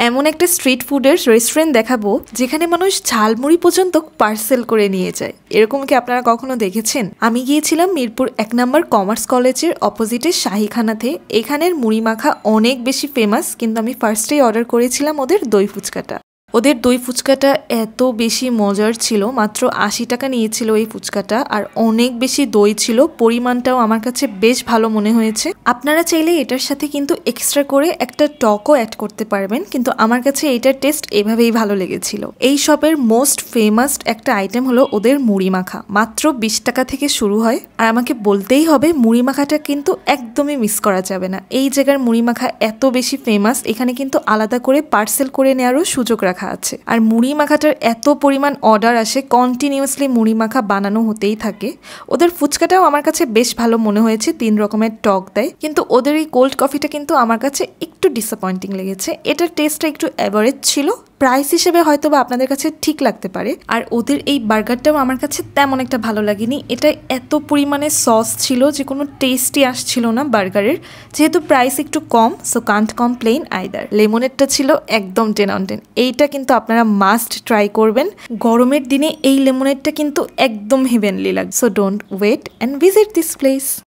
এমন একটা স্ট্রিট ফুডের রেস্টুরেন্ট দেখাবো যেখানে মানুষ ঝালমুড়ি পর্যন্ত পার্সেল করে নিয়ে যায়। এরকম কি আপনারা কখনো দেখেছেন? আমি গিয়েছিলাম মিরপুর 1 নম্বর কমার্স কলেজের অপোজিটে শাহীখানাতে। এখানের মুড়ি মাখা অনেক বেশি ফেমাস, কিন্তু আমি ফার্স্টেই অর্ডার করেছিলাম ওদের দই ফুচকাটা। ওদের দই ফুচকাটা এত বেশি মজার ছিল, মাত্র 80 টাকা নিয়েছিল এই ফুচকাটা, আর অনেক বেশি দই ছিল, পরিমাণটাও আমার কাছে বেশ ভালো মনে হয়েছে। আপনারা চাইলে এটার সাথে কিন্তু এক্সট্রা করে একটা টকও অ্যাড করতে পারবেন, কিন্তু আমার কাছে এইটার টেস্ট এভাবেই ভালো লেগেছিল। এই শপের মোস্ট ফেমাস একটা আইটেম হলো ওদের মুড়ি মাখা, মাত্র 20 টাকা থেকে শুরু হয়। আর আমাকে বলতেই হবে মুড়ি মাখাটা কিন্তু একদমই মিস করা যাবে না। এই জায়গার মুড়ি মাখা এত বেশি ফেমাস, এখানে কিন্তু আলাদা করে পার্সেল করে নেওয়ারও সুযোগ রাখা আছে। আর মুড়ি মাখাটার এত পরিমাণ অর্ডার আসে, কন্টিনিউয়াসলি মুড়ি মাখা বানানো হতেই থাকে। ওদের ফুচকাটাও আমার কাছে বেশ ভালো মনে হয়েছে, 3 রকমের টক দেয়। কিন্তু ওদের এই কোল্ড কফিটা কিন্তু আমার কাছে একটু ডিসঅ্যাপয়েন্টিং লেগেছে। এটার টেস্টটা একটু অ্যাভারেজ ছিল, প্রাইস হিসেবে হয়তো বা আপনাদের কাছে ঠিক লাগতে পারে। আর ওদের এই বার্গারটাও আমার কাছে তেমন একটা ভালো লাগেনি। এটা এত পরিমাণে সস ছিল যে কোনো টেস্টই আসছিল না বার্গারের। যেহেতু প্রাইস একটু কম, সো কান্ট কমপ্লেইন আইদার। লেমনেডটা ছিল একদম 10 on 10। এইটা কিন্তু আপনারা মাস্ট ট্রাই করবেন। গরমের দিনে এই লেমনেডটা কিন্তু একদম হেভেনলি লাগে। So don't wait and visit this place.